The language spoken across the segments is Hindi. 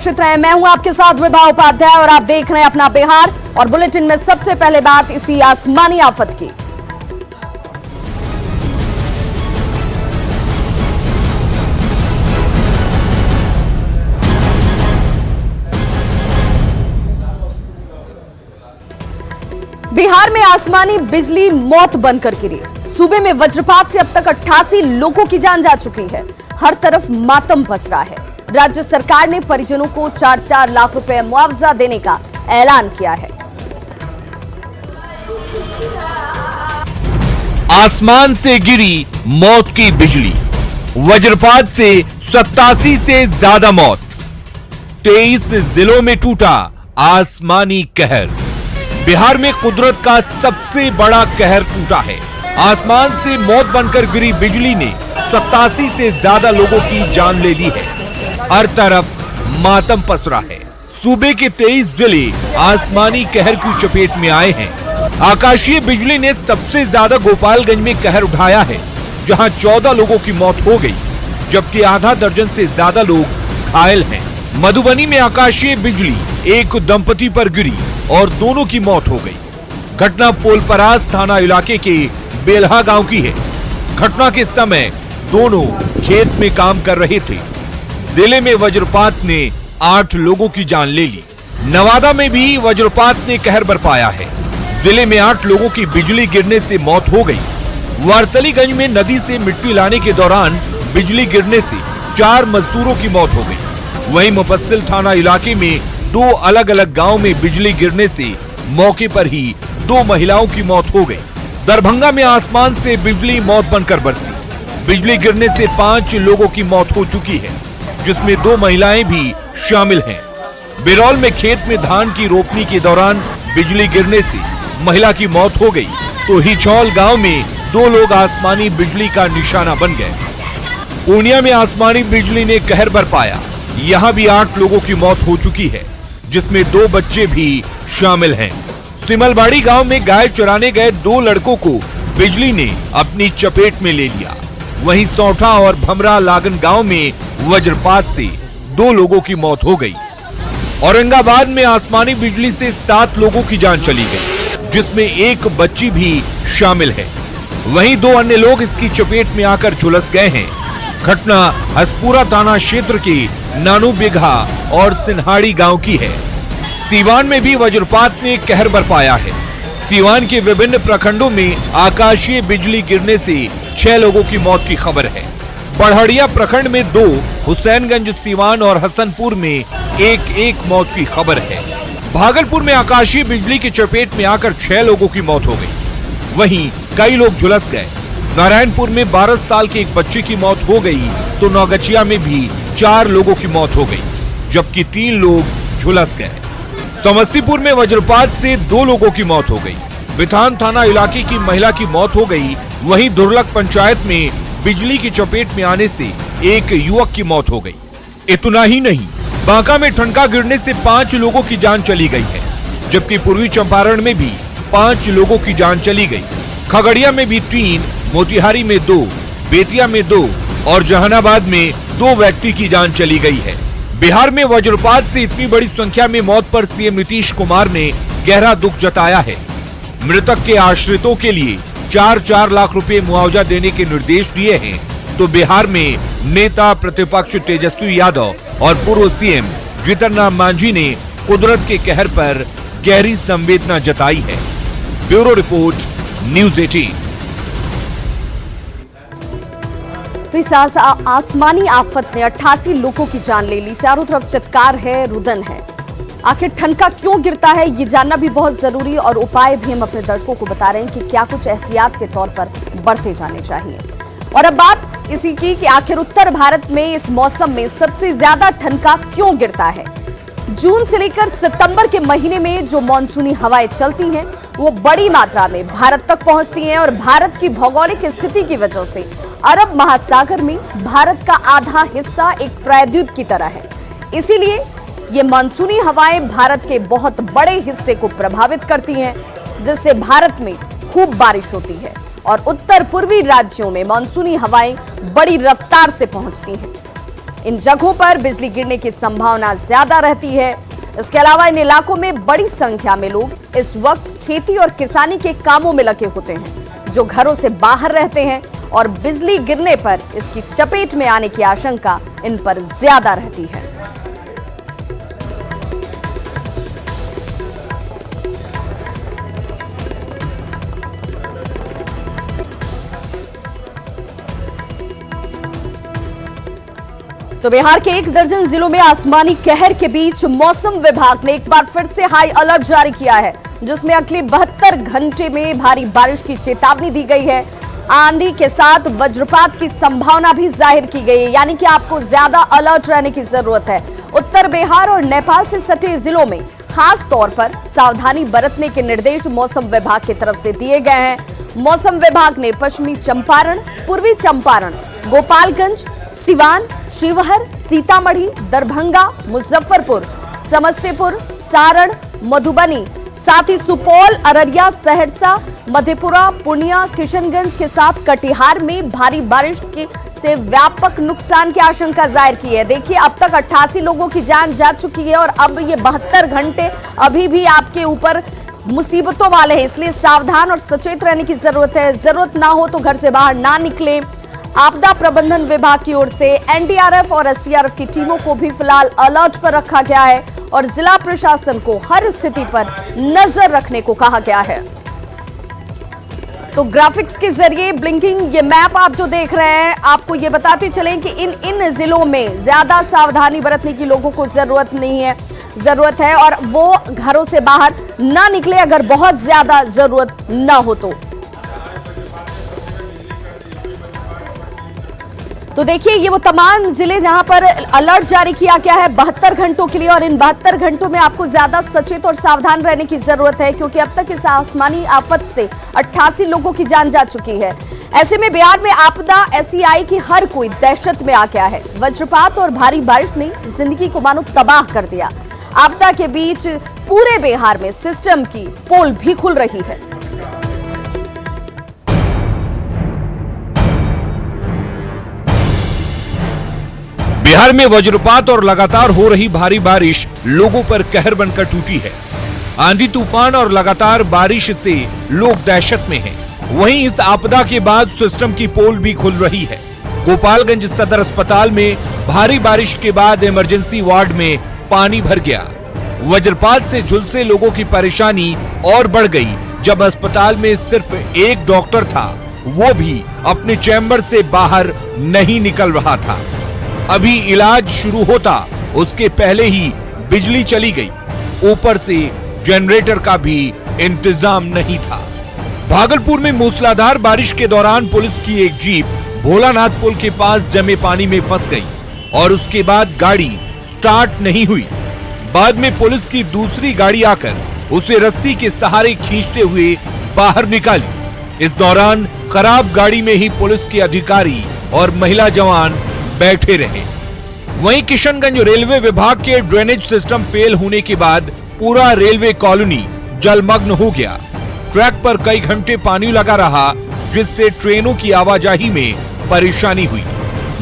मैं हूं आपके साथ विभा उपाध्याय और आप देख रहे हैं अपना बिहार। और बुलेटिन में सबसे पहले बात इसी आसमानी आफत की। बिहार में आसमानी बिजली मौत बनकर गिरी। सूबे में वज्रपात से अब तक 88 लोगों की जान जा चुकी है। हर तरफ मातम पसरा है। राज्य सरकार ने परिजनों को 4-4 लाख रुपए मुआवजा देने का ऐलान किया है। आसमान से गिरी मौत की बिजली, वज्रपात से 87 से ज्यादा मौत। 23 जिलों में टूटा आसमानी कहर। बिहार में कुदरत का सबसे बड़ा कहर टूटा है। आसमान से मौत बनकर गिरी बिजली ने 87 से ज्यादा लोगों की जान ले ली है। हर तरफ मातम पसरा है। सूबे के 23 जिले आसमानी कहर की चपेट में आए हैं। आकाशीय बिजली ने सबसे ज्यादा गोपालगंज में कहर उठाया है, जहां 14 लोगों की मौत हो गई, जबकि आधा दर्जन से ज्यादा लोग घायल हैं। मधुबनी में आकाशीय बिजली एक दंपति पर गिरी और दोनों की मौत हो गई। घटना पोलपरास थाना इलाके के बेल्हा गांव की है। घटना के समय दोनों खेत में काम कर रहे थे। जिले में वज्रपात ने 8 लोगों की जान ले ली। नवादा में भी वज्रपात ने कहर बरपाया है। जिले में 8 लोगों की बिजली गिरने से मौत हो गई। वारसलीगंज में नदी से मिट्टी लाने के दौरान बिजली गिरने से 4 मजदूरों की मौत हो गई। वहीं मुफस्सिल थाना इलाके में 2 अलग अलग गांव में बिजली गिरने से मौके पर ही 2 महिलाओं की मौत हो गई। दरभंगा में आसमान से बिजली मौत बनकर बरसी। बिजली गिरने से 5 लोगों की मौत हो चुकी है, जिसमें 2 महिलाएं भी शामिल हैं। बिरौल में खेत में धान की रोपनी के दौरान बिजली गिरने से महिला की मौत हो गई, तो हिचौल गांव में 2 लोग आसमानी बिजली का निशाना बन गए। पूर्णिया में आसमानी बिजली ने कहर बरपाया। यहां भी 8 लोगों की मौत हो चुकी है, जिसमें 2 बच्चे भी शामिल हैं। सिमलबाड़ी गांव में गाय चराने गए 2 लड़कों को बिजली ने अपनी चपेट में ले लिया। वहीं सौठा और भमरा लागन गांव में वज्रपात से 2 लोगों की मौत हो गई। औरंगाबाद में आसमानी बिजली से 7 लोगों की जान चली गई, जिसमें 1 बच्ची भी शामिल है। वहीं 2 अन्य लोग इसकी चपेट में आकर झुलस गए हैं। घटना हसपुरा थाना क्षेत्र के नानू बिघा और सिन्हाड़ी गांव की है। सीवान में भी वज्रपात ने कहर बरपाया है। सीवान के विभिन्न प्रखंडों में आकाशीय बिजली गिरने से 6 लोगों की मौत की खबर है। पढ़ड़िया प्रखंड में 2, हुसैनगंज, सीवान और हसनपुर में 1-1 मौत की खबर है। भागलपुर में आकाशीय बिजली की चपेट में आकर 6 लोगों की मौत हो गई। वहीं कई लोग झुलस गए। नारायणपुर में 12 साल के एक बच्चे की मौत हो गई, तो नौगछिया में भी 4 लोगों की मौत हो गई, जबकि 3 लोग झुलस गए। समस्तीपुर में वज्रपात से 2 लोगों की मौत हो गई। बिथान थाना इलाके की महिला की मौत हो गई। वहीं दुर्लभ पंचायत में बिजली की चपेट में आने से 1 युवक की मौत हो गई। इतना ही नहीं, बांका में ठनका गिरने से 5 लोगों की जान चली गई है, जबकि पूर्वी चंपारण में भी 5 लोगों की जान चली गई। खगड़िया में भी 3, मोतिहारी में 2, बेतिया में 2 और जहानाबाद में 2 व्यक्ति की जान चली गई है। बिहार में वज्रपात से इतनी बड़ी संख्या में मौत पर सीएम नीतीश कुमार ने गहरा दुख जताया है। मृतक के आश्रितों के लिए 4-4 लाख रुपए मुआवजा देने के निर्देश दिए हैं। तो बिहार में नेता प्रतिपक्ष तेजस्वी यादव और पूर्व सीएम जीतन राम मांझी ने कुदरत के कहर पर गहरी संवेदना जताई है। Bureau report, news 18। तो इस आसमानी आफत ने 88 लोगों की जान ले ली। चारों तरफ चित्कार है, रुदन है। आखिर ठनका क्यों गिरता है, ये जानना भी बहुत जरूरी, और उपाय भी हम अपने दर्शकों को बता रहे हैं कि क्या कुछ एहतियात के तौर पर बरते जाने चाहिए। और अब बात इसी की कि आखिर उत्तर भारत में इस मौसम में सबसे ज्यादा ठनका क्यों गिरता है। जून से लेकर सितंबर के महीने में जो मानसूनी हवाएं चलती हैं, वो बड़ी मात्रा में भारत तक पहुंचती हैं और भारत की भौगोलिक स्थिति की वजह से अरब महासागर में भारत का आधा हिस्सा एक प्रायद्वीप की तरह है। इसीलिए ये मानसूनी हवाएं भारत के बहुत बड़े हिस्से को प्रभावित करती हैं, जिससे भारत में खूब बारिश होती है और उत्तर पूर्वी राज्यों में मानसूनी हवाएं बड़ी रफ्तार से पहुंचती हैं। इन जगहों पर बिजली गिरने की संभावना ज्यादा रहती है। इसके अलावा इन इलाकों में बड़ी संख्या में लोग इस वक्त खेती और किसानी के कामों में लगे होते हैं, जो घरों से बाहर रहते हैं और बिजली गिरने पर इसकी चपेट में आने की आशंका इन पर ज्यादा रहती है। तो बिहार के 1 दर्जन जिलों में आसमानी कहर के बीच मौसम विभाग ने एक बार फिर से हाई अलर्ट जारी किया है, जिसमें अगले 72 घंटे में भारी बारिश की चेतावनी दी गई है। आंधी के साथ वज्रपात की संभावना भी जाहिर की गई है, यानी कि आपको ज्यादा अलर्ट रहने की जरूरत है। उत्तर बिहार और नेपाल से सटे जिलों में खास तौर पर सावधानी बरतने के निर्देश मौसम विभाग की तरफ से दिए गए हैं। मौसम विभाग ने पश्चिमी चंपारण, पूर्वी चंपारण, गोपालगंज, सिवान, शिवहर, सीतामढ़ी, दरभंगा, मुजफ्फरपुर, समस्तीपुर, सारण, मधुबनी, साथ ही सुपौल, अररिया, सहरसा, मधेपुरा, पूर्णिया, किशनगंज के साथ कटिहार में भारी बारिश से व्यापक नुकसान की आशंका जाहिर की है। देखिए, अब तक 88 लोगों की जान जा चुकी है और अब ये 72 घंटे अभी भी आपके ऊपर मुसीबतों वाले हैं, इसलिए सावधान और सचेत रहने की जरूरत है। जरूरत ना हो तो घर से बाहर ना निकलें। आपदा प्रबंधन विभाग की ओर से एनडीआरएफ और एसडीआरएफ की टीमों को भी फिलहाल अलर्ट पर रखा गया है और जिला प्रशासन को हर स्थिति पर नजर रखने को कहा गया है। तो ग्राफिक्स के जरिए ब्लिंकिंग ये मैप आप जो देख रहे हैं, आपको ये बताते चलें कि इन जिलों में ज्यादा सावधानी बरतने की लोगों को जरूरत है और वो घरों से बाहर ना निकले अगर बहुत ज्यादा जरूरत ना हो तो देखिए, ये वो तमाम जिले जहां पर अलर्ट जारी किया गया है 72 घंटों के लिए और इन 72 घंटों में आपको ज्यादा सचेत और सावधान रहने की जरूरत है, क्योंकि अब तक इस आसमानी आफत से 88 लोगों की जान जा चुकी है। ऐसे में बिहार में आपदा ऐसी आई कि हर कोई दहशत में आ गया है। वज्रपात और भारी बारिश ने जिंदगी को मानो तबाह कर दिया। आपदा के बीच पूरे बिहार में सिस्टम की पोल भी खुल रही है। बिहार में वज्रपात और लगातार हो रही भारी बारिश लोगों पर कहर बनकर टूटी है। आंधी तूफान और लगातार बारिश से लोग दहशत में हैं। वहीं इस आपदा के बाद सिस्टम की पोल भी खुल रही है। गोपालगंज सदर अस्पताल में भारी बारिश के बाद इमरजेंसी वार्ड में पानी भर गया। वज्रपात से झुलसे लोगों की परेशानी और बढ़ गई जब अस्पताल में सिर्फ एक डॉक्टर था, वो भी अपने चैम्बर से बाहर नहीं निकल रहा था। अभी इलाज शुरू होता उसके पहले ही बिजली चली गई, ऊपर से जनरेटर का भी इंतजाम नहीं था। भागलपुर में मूसलाधार बारिश के दौरान पुलिस की एक जीप भोलानाथ पुल के पास जमे पानी में फंस गई और उसके बाद गाड़ी स्टार्ट नहीं हुई। बाद में पुलिस की दूसरी गाड़ी आकर उसे रस्सी के सहारे खींचते हुए बाहर निकाली। इस दौरान खराब गाड़ी में ही पुलिस के अधिकारी और महिला जवान बैठे रहे। वहीं किशनगंज रेलवे विभाग के ड्रेनेज सिस्टम फेल होने के बाद पूरा रेलवे कॉलोनी जलमग्न हो गया। ट्रैक पर कई घंटे पानी लगा रहा, जिससे ट्रेनों की आवाजाही में परेशानी हुई।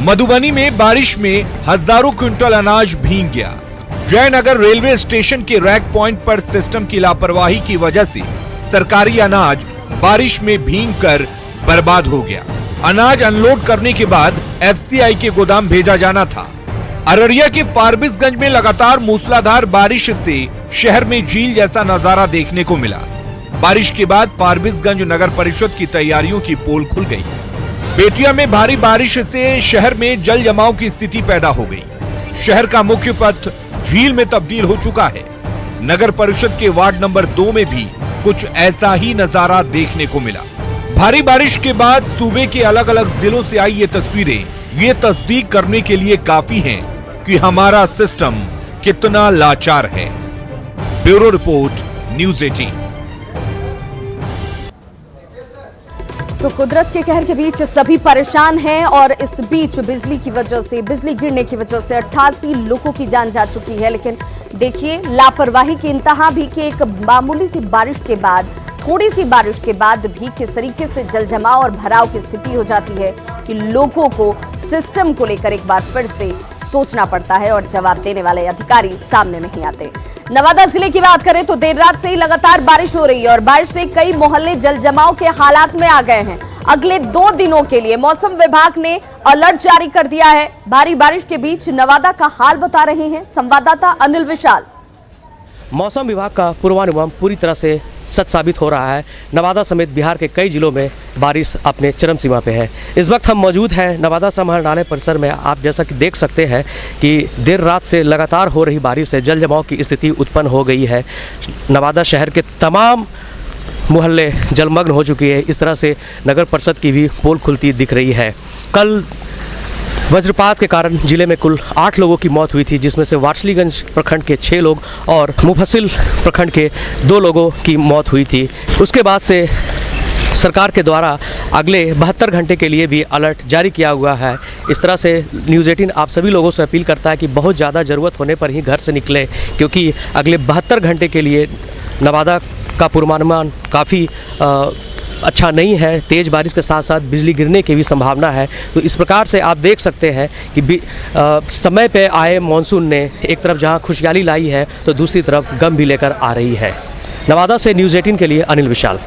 मधुबनी में बारिश में हजारों क्विंटल अनाज भीग गया। जयनगर रेलवे स्टेशन के रैक पॉइंट पर सिस्टम की लापरवाही की वजह से सरकारी अनाज बारिश में भीगकर बर्बाद हो गया। अनाज अनलोड करने के बाद एफसीआई के गोदाम भेजा जाना था। अररिया के फारबिसगंज में लगातार मूसलाधार बारिश से शहर में झील जैसा नजारा देखने को मिला। बारिश के बाद फारबिसगंज नगर परिषद की तैयारियों की पोल खुल गई। बेतिया में भारी बारिश से शहर में जल जमाव की स्थिति पैदा हो गई। शहर का मुख्य पथ झील में तब्दील हो चुका है। नगर परिषद के वार्ड नंबर 2 में भी कुछ ऐसा ही नजारा देखने को मिला। भारी बारिश के बाद सूबे के अलग अलग जिलों से आई ये तस्वीरें ये तस्दीक करने के लिए काफी हैं कि हमारा सिस्टम कितना लाचार है। Bureau report, news 18। तो कुदरत के कहर के बीच सभी परेशान हैं और इस बीच बिजली गिरने की वजह से 88 लोगों की जान जा चुकी है। लेकिन देखिए, लापरवाही की इंतहा भी कि एक मामूली सी बारिश के बाद, थोड़ी सी बारिश के बाद भी किस तरीके से जल जमाव और भराव की स्थिति हो जाती है कि लोगों को सिस्टम को लेकर एक बार फिर से सोचना पड़ता है और जवाब देने वाले अधिकारी सामने नहीं आते। नवादा जिले की बात करें तो देर रात से ही लगातार बारिश हो रही है और बारिश से कई मोहल्ले जल जमाव के हालात में आ गए हैं। अगले 2 दिनों के लिए मौसम विभाग ने अलर्ट जारी कर दिया है। भारी बारिश के बीच नवादा का हाल बता रहे हैं संवाददाता अनिल विशाल। मौसम विभाग का पूर्वानुमान पूरी तरह से सच साबित हो रहा है। नवादा समेत बिहार के कई जिलों में बारिश अपने चरम सीमा पे है। इस वक्त हम मौजूद हैं नवादा समाहरणालय परिसर में। आप जैसा कि देख सकते हैं कि देर रात से लगातार हो रही बारिश से जल जमाव की स्थिति उत्पन्न हो गई है। नवादा शहर के तमाम मोहल्ले जलमग्न हो चुके हैं। इस तरह से नगर परिषद की भी पोल खुलती दिख रही है। कल वज्रपात के कारण जिले में कुल 8 लोगों की मौत हुई थी, जिसमें से वाटसलीगंज प्रखंड के 6 लोग और मुफस्सिल प्रखंड के 2 लोगों की मौत हुई थी। उसके बाद से सरकार के द्वारा अगले 72 घंटे के लिए भी अलर्ट जारी किया हुआ है। इस तरह से न्यूज़ 18 आप सभी लोगों से अपील करता है कि बहुत ज़्यादा ज़रूरत होने पर ही घर से निकलें, क्योंकि अगले 72 घंटे के लिए नवादा का पूर्वानुमान काफ़ी अच्छा नहीं है। तेज़ बारिश के साथ साथ बिजली गिरने की भी संभावना है। तो इस प्रकार से आप देख सकते हैं कि समय पे आए मानसून ने एक तरफ जहां खुशहाली लाई है तो दूसरी तरफ गम भी लेकर आ रही है। नवादा से न्यूज़ 18 के लिए अनिल विशाल।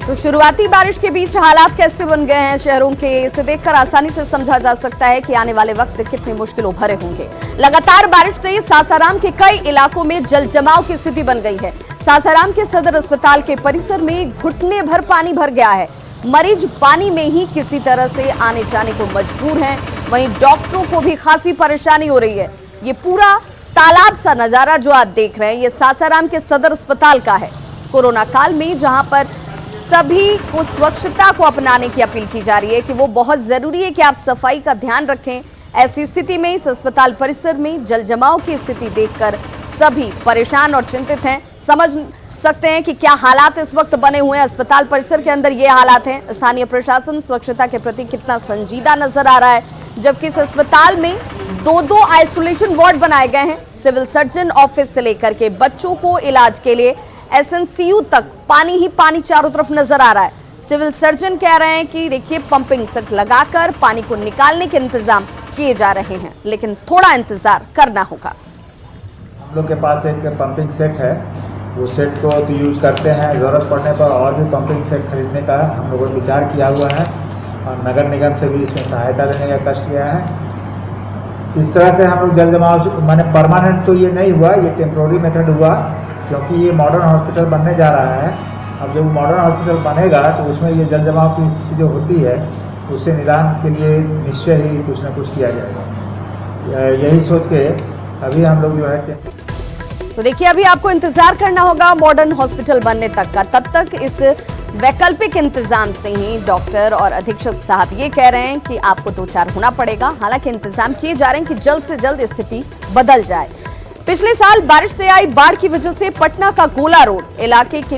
तो शुरुआती बारिश के बीच हालात कैसे बन गए हैं शहरों के, इसे देखकर आसानी से समझा जा सकता है कि आने वाले वक्त कितने मुश्किल भरे होंगे। लगातार बारिश से सासाराम के कई इलाकों में जल जमाव की स्थिति बन गई है। सासाराम के सदर अस्पताल के परिसर में घुटने भर पानी भर गया है। मरीज पानी में ही किसी तरह से आने जाने को मजबूर हैं। वहीं डॉक्टरों को भी खासी परेशानी हो रही है। ये पूरा तालाब सा नजारा जो आप देख रहे हैं, ये सासाराम के सदर अस्पताल का है। कोरोना काल में जहां पर सभी को स्वच्छता को अपनाने की अपील की जा रही है कि वो बहुत जरूरी है कि आप सफाई का ध्यान रखें। ऐसी स्थिति में इस अस्पताल परिसर में जल जमाव की स्थिति देखकर सभी परेशान और चिंतित हैं। समझ सकते हैं कि क्या हालात इस वक्त बने हुए हैं। अस्पताल परिसर के अंदर ये हालात हैं। स्थानीय प्रशासन स्वच्छता के प्रति कितना संजीदा नजर आ रहा है, जबकि इस अस्पताल में 2 आइसोलेशन वार्ड बनाए गए हैं। सिविल सर्जन ऑफिस से लेकर के बच्चों को इलाज के लिए SNCU तक पानी ही पानी चारों तरफ नजर आ रहा है। सिविल सर्जन कह रहे हैं कि देखिए पंपिंग सेट लगाकर पानी को निकालने के इंतजाम किए जा रहे हैं, लेकिन थोड़ा इंतजार करना होगा। हम लोग के पास एक पंपिंग सेट है, वो सेट को तो यूज़ करते हैं। ज़रूरत पड़ने पर और भी पंपिंग सेट खरीदने का हम लोगों ने विचार किया हुआ है और नगर निगम से भी इसमें सहायता लेने का कष्ट किया है। इस तरह से हम लोग जल जमाव माने परमानेंट तो ये नहीं हुआ, ये टेम्प्रोरी मेथड हुआ, क्योंकि ये मॉडर्न हॉस्पिटल बनने जा रहा है। अब जब मॉडर्न हॉस्पिटल बनेगा तो उसमें ये जल जमाव की स्थिति जो होती है उससे निदान के लिए निश्चय ही कुछ न कुछ किया जाएगा। यही सोच के अभी हम लोग जो है तो देखिए अभी आपको इंतजार करना होगा मॉडर्न हॉस्पिटल बनने तक का। तब तक इस वैकल्पिक इंतजाम से ही डॉक्टर और अधीक्षक साहब ये कह रहे हैं कि आपको 2-4 होना पड़ेगा। हालांकि इंतजाम किए जा रहे हैं कि जल्द से जल्द स्थिति बदल जाए। पिछले साल बारिश से आई बाढ़ की वजह से पटना का गोला रोड इलाके के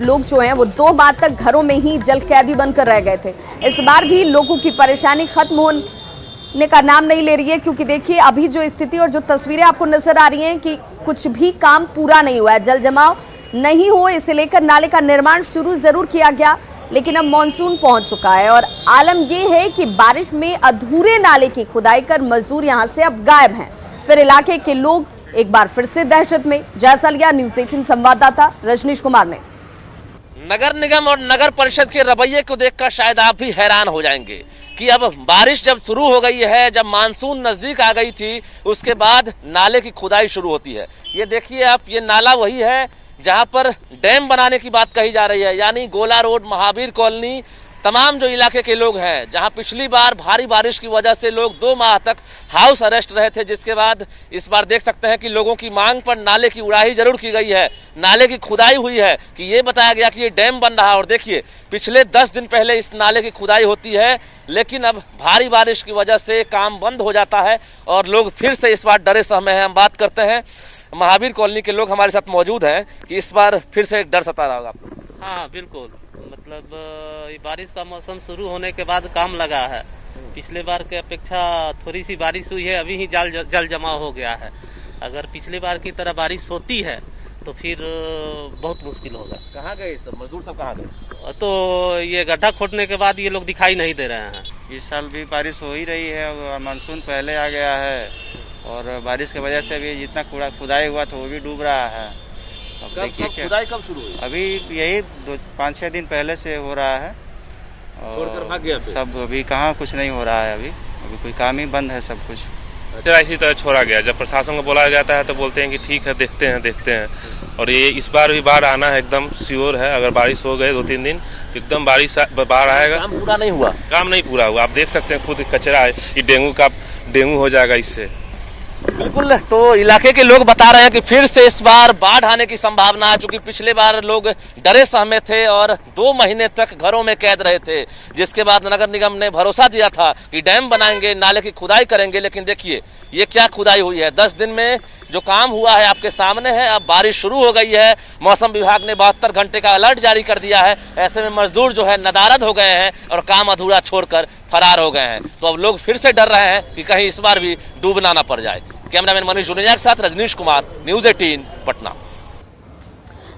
लोग जो हैं वो 2 माह तक घरों में ही जल कैदी बनकर रह गए थे। इस बार भी लोगों की परेशानी खत्म होने का नाम नहीं ले रही है, क्योंकि देखिए अभी जो स्थिति और जो तस्वीरें आपको नजर आ रही हैं कि कुछ भी काम पूरा नहीं हुआ है। जल जमाव नहीं हो इसे लेकर नाले का निर्माण शुरू जरूर किया गया, लेकिन अब मानसून पहुंच चुका है और आलम यह है कि बारिश में अधूरे नाले की खुदाई कर मजदूर यहां से अब गायब हैं। फिर इलाके के लोग एक बार फिर से दहशत में। जायजा लिया न्यूज़ 18 संवाददाता रजनीश कुमार ने। नगर निगम और नगर परिषद के रवैये को देखकर शायद आप भी हैरान हो जाएंगे कि अब बारिश जब शुरू हो गई है, जब मानसून नजदीक आ गई थी, उसके बाद नाले की खुदाई शुरू होती है। ये देखिए आप, ये नाला वही है जहां पर डैम बनाने की बात कही जा रही है, यानी गोला रोड, महावीर कॉलोनी, तमाम जो इलाके के लोग हैं, जहां पिछली बार भारी बारिश की वजह से लोग 2 माह तक हाउस अरेस्ट रहे थे, जिसके बाद इस बार देख सकते हैं कि लोगों की मांग पर नाले की उड़ाही जरूर की गई है, नाले की खुदाई हुई है कि ये बताया गया कि ये डैम बन रहा है। और देखिए पिछले 10 दिन पहले इस नाले की खुदाई होती है, लेकिन अब भारी बारिश की वजह से काम बंद हो जाता है और लोग फिर से इस बार डरे सहमे हैं। हम बात करते हैं महावीर कॉलोनी के लोग हमारे साथ मौजूद हैं कि इस बार फिर से एक डर सता रहा होगा। हाँ बिल्कुल, मतलब बारिश का मौसम शुरू होने के बाद काम लगा है। पिछले बार के अपेक्षा थोड़ी सी बारिश हुई है, अभी ही जल जमाव हो गया है। अगर पिछले बार की तरह बारिश होती है तो फिर बहुत मुश्किल होगा। कहाँ गए सब मजदूर, सब कहाँ गए? तो ये गड्ढा खोदने के बाद ये लोग दिखाई नहीं दे रहे हैं। इस साल भी बारिश हो ही रही है और मानसून पहले आ गया है और बारिश की वजह से भी जितना खुदाई हुआ था वो भी डूब रहा है। अब देखिए क्या खुदाई कब शुरू हुई? अभी यही 5-6 दिन पहले से हो रहा है छोड़कर भाग गया फिर? सब अभी कहाँ कुछ नहीं हो रहा है। अभी कोई काम ही बंद है सब कुछ। इसी तरह छोड़ा गया। जब प्रशासन को बुलाया जाता है तो बोलते हैं कि ठीक है देखते हैं और ये इस बार भी बाढ़ आना है एकदम श्योर है। अगर बारिश हो गए 2-3 दिन तो एकदम बाढ़ आएगा। काम पूरा नहीं हुआ? काम नहीं पूरा हुआ। आप देख सकते हैं खुद कचरा है, ये डेंगू हो जाएगा इससे। बिल्कुल, तो इलाके के लोग बता रहे हैं कि फिर से इस बार बाढ़ आने की संभावना है, चूंकि पिछले बार लोग डरे सहमे थे और 2 महीने तक घरों में कैद रहे थे, जिसके बाद नगर निगम ने भरोसा दिया था कि डैम बनाएंगे, नाले की खुदाई करेंगे। लेकिन देखिए ये क्या खुदाई हुई है। 10 दिन में जो काम हुआ है आपके सामने है। अब बारिश शुरू हो गई है, मौसम विभाग ने 72 घंटे का अलर्ट जारी कर दिया है। ऐसे में मजदूर जो है नदारद हो गए हैं और काम अधूरा छोड़कर फरार हो गए हैं। तो अब लोग फिर से डर रहे हैं कि कहीं इस बार भी डूबना ना पड़ जाए। कैमरामैन मनीष जुनेजा के साथ रजनीश कुमार, न्यूज़ 18 पटना।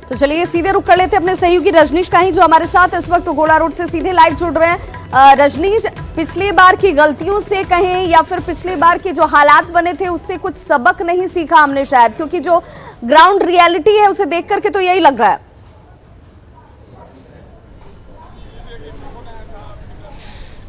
तो चलिए सीधे रुक कर लेते अपने सहयोगी रजनीश का ही, जो हमारे साथ इस वक्त गोला रोड से सीधे लाइव जुड़ रहे हैं। रजनीश, पिछली बार की गलतियों से कहें या फिर पिछली बार के जो हालात बने थे उससे कुछ सबक नहीं सीखा हमने शायद, क्योंकि जो ग्राउंड रियलिटी है उसे देख करके तो यही लग रहा है।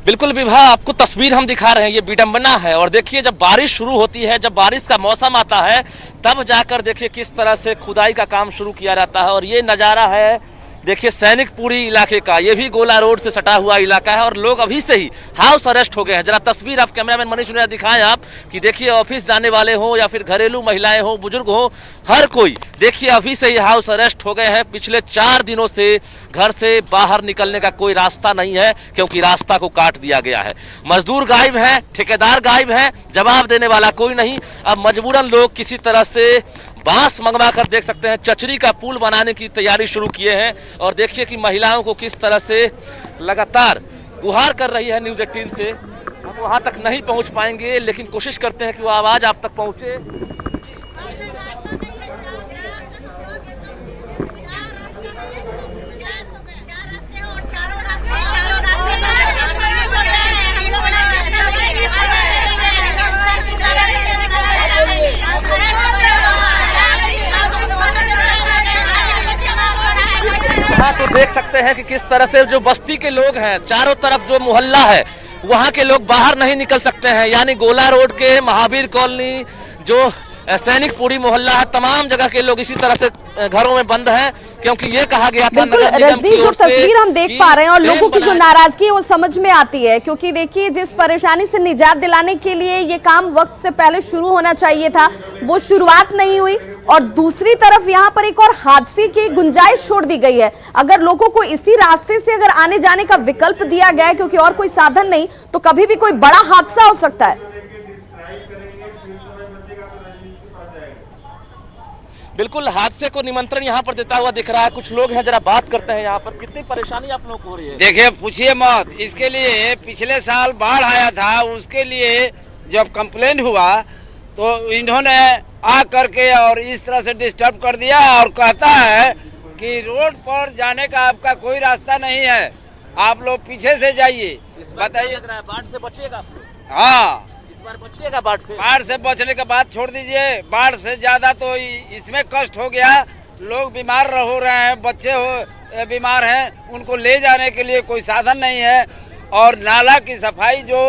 बिल्कुल विभा, आपको तस्वीर हम दिखा रहे हैं, ये विडंबना है। और देखिए जब बारिश शुरू होती है, जब बारिश का मौसम आता है, तब जाकर देखिए किस तरह से खुदाई का काम शुरू किया जाता है। और ये नज़ारा है देखिए सैनिकपुरी इलाके का, ये भी गोला रोड से सटा हुआ इलाका है और लोग अभी से ही हाउस अरेस्ट हो गए हैं। जरा तस्वीर आप कैमरामैन मनीष जुनेजा दिखाएं आप कि देखिए ऑफिस जाने वाले हो या फिर घरेलू महिलाएं हो, बुजुर्ग हो, हर कोई देखिए अभी से ही हाउस अरेस्ट हो गए हैं। पिछले 4 दिनों से घर से बाहर निकलने का कोई रास्ता नहीं है, क्योंकि रास्ता को काट दिया गया है। मजदूर गायब हैं, ठेकेदार गायब हैं, जवाब देने वाला कोई नहीं। अब मजबूरन लोग किसी तरह से बांस मंगवा कर देख सकते हैं चचरी का पुल बनाने की तैयारी शुरू किए हैं। और देखिए कि महिलाओं को किस तरह से लगातार गुहार कर रही है न्यूज़ 18 से। हम वहां तक नहीं पहुंच पाएंगे, लेकिन कोशिश करते हैं कि वो आवाज आप तक पहुंचे। तो देख सकते हैं कि किस तरह से जो बस्ती के लोग हैं, चारों तरफ जो मोहल्ला है वहां के लोग बाहर नहीं निकल सकते हैं। यानी गोला रोड के महावीर कॉलोनी, जो सैनिकपुरी मोहल्ला है, तमाम जगह के लोग इसी तरह से घरों में बंद हैं, क्योंकि ये कहा गया था। बिल्कुल रजनीश, जो तस्वीर हम देख पा रहे हैं और लोगों की जो नाराजगी है वो समझ में आती है, क्योंकि देखिए जिस परेशानी से निजात दिलाने के लिए ये काम वक्त से पहले शुरू होना चाहिए था, वो शुरुआत नहीं हुई। और दूसरी तरफ यहाँ पर एक और हादसे की गुंजाइश छोड़ दी गई है। अगर लोगों को इसी रास्ते से अगर आने जाने का विकल्प दिया गया है, क्योंकि और कोई साधन नहीं, तो कभी भी कोई बड़ा हादसा हो सकता है। बिल्कुल हादसे को निमंत्रण यहाँ पर देता हुआ दिख रहा है। कुछ लोग हैं, जरा बात करते हैं यहाँ पर। कितनी परेशानी आप लोगों को हो रही है? देखिए पूछिए मत, इसके लिए पिछले साल बाढ़ आया था, उसके लिए जब कंप्लेन हुआ तो इन्होंने आ करके और इस तरह से डिस्टर्ब कर दिया और कहता है कि रोड पर जाने का आपका कोई रास्ता नहीं है, आप लोग पीछे से जाइए। बताइए, बाढ़ से बचिएगा आप लोग? हाँ, इस बार बचिएगा बाढ़ से? बाढ़ से बचने का बात छोड़ दीजिए, बाढ़ से ज्यादा तो इसमें कष्ट हो गया। लोग बीमार हो रहे हैं, बच्चे बीमार हैं, उनको ले जाने के लिए कोई साधन नहीं है। और नाला की सफाई जो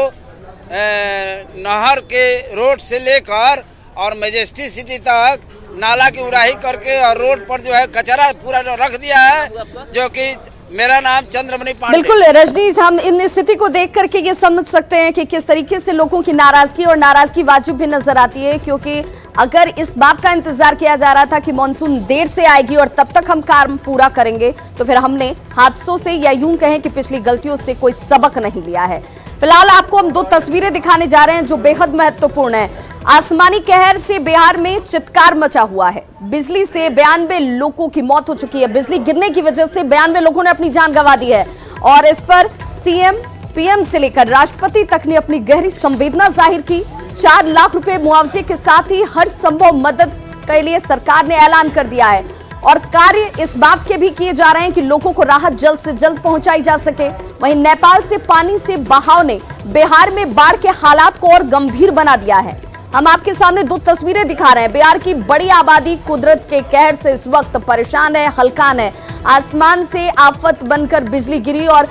नहर के रोड से लेकर और मैजेस्टिक सिटी तक नाला की उड़ाही करके और रोड पर जो है कचरा पूरा रख दिया है, जो कि मेरा नाम चंद्रमणि पांडे। बिल्कुल रजनीश, हम इन स्थिति को देख करके ये समझ सकते हैं कि किस तरीके से लोगों की नाराजगी और नाराजगी वाजिब भी नजर आती है, क्योंकि अगर इस बात का इंतजार किया जा रहा था कि मॉनसून देर से आएगी और तब तक हम काम पूरा करेंगे, तो फिर हमने हादसों से या यूं कहें कि पिछली गलतियों से कोई सबक नहीं लिया है। फिलहाल आपको हम 2 तस्वीरें दिखाने जा रहे हैं जो बेहद महत्वपूर्ण है। आसमानी कहर से बिहार में चित्कार मचा हुआ है। बिजली से 92 लोगों की मौत हो चुकी है। बिजली गिरने की वजह से 92 लोगों ने अपनी जान गंवा दी है और इस पर सीएम, पीएम से लेकर राष्ट्रपति तक ने अपनी गहरी संवेदना जाहिर की। 4 लाख रुपए मुआवजे के साथ ही हर संभव मदद के लिए सरकार ने ऐलान कर दिया है। और कार्य इस बात के भी किए जा रहे हैं कि लोगों को राहत जल्द से जल्द पहुंचाई जा सके। वहीं नेपाल से पानी से बहाव ने बिहार में बाढ़ के हालात को और गंभीर बना दिया है। हम आपके सामने दो तस्वीरें दिखा रहे हैं। बिहार की बड़ी आबादी कुदरत के कहर से इस वक्त परेशान है, हलकान है। आसमान से आफत बनकर बिजली गिरी और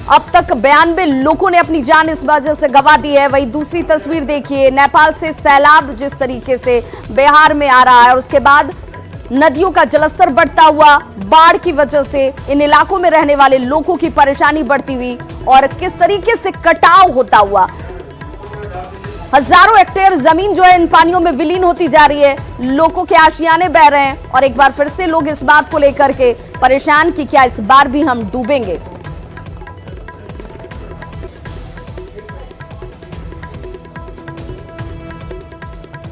अब तक 92 लोगों ने अपनी जान इस वजह से गंवा दी है। वहीं दूसरी तस्वीर देखिए, नेपाल से सैलाब जिस तरीके से बिहार में आ रहा है और उसके बाद नदियों का जलस्तर बढ़ता हुआ, बाढ़ की वजह से इन इलाकों में रहने वाले लोगों की परेशानी बढ़ती हुई और किस तरीके से कटाव होता हुआ हजारों हेक्टेयर जमीन जो है इन पानियों में विलीन होती जा रही है। लोगों के आशियाने बह रहे हैं और एक बार फिर से लोग इस बात को लेकर के परेशान कि क्या इस बार भी हम डूबेंगे।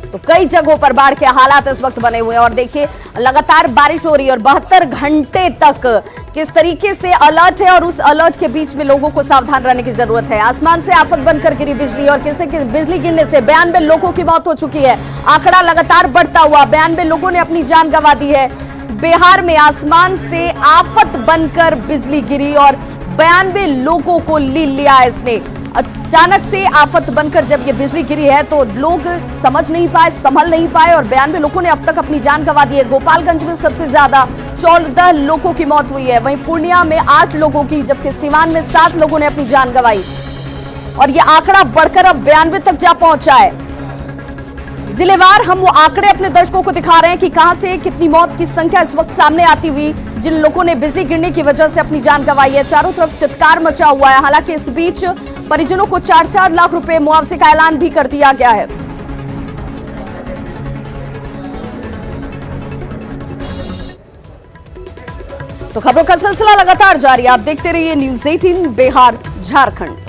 तो कई जगहों पर बाढ़ के हालात इस वक्त बने हुए हैं और देखिए लगातार बारिश हो रही है और 72 घंटे तक किस तरीके से अलर्ट है और उस अलर्ट के बीच में लोगों को सावधान रहने की जरूरत है। आसमान से आफत बनकर गिरी बिजली और किसी की बिजली गिरने से 92 लोगों की मौत हो चुकी है। आंकड़ा लगातार बढ़ता हुआ 92 लोगों ने अपनी जान गंवा दी है। बिहार में आसमान से आफत बनकर बिजली गिरी और 92 लोगों को ली लिया इसने। अचानक से आफत बनकर जब ये बिजली गिरी है तो लोग समझ नहीं पाए, संभल नहीं पाए और 92 लोगों ने अब तक अपनी जान गंवा दी है। गोपालगंज में सबसे ज्यादा 14 लोगों की मौत हुई है। वहीं पूर्णिया में 8 लोगों की, जबकि सिवान में 7 लोगों ने अपनी जान गंवाई और यह आंकड़ा बढ़कर अब 92 तक जा पहुंचा है। जिलेवार हम वो आंकड़े अपने दर्शकों को दिखा रहे हैं कि कहां से कितनी मौत की संख्या इस वक्त सामने आती हुई, जिन लोगों ने बिजली गिरने की वजह से अपनी जान गंवाई है। चारों तरफ चित्कार मचा हुआ है। हालांकि इस बीच परिजनों को 4-4 लाख रुपए मुआवजे का ऐलान भी कर दिया गया है। तो खबरों का सिलसिला लगातार जारी। आप देखते रहिए न्यूज़ 18 बिहार झारखंड।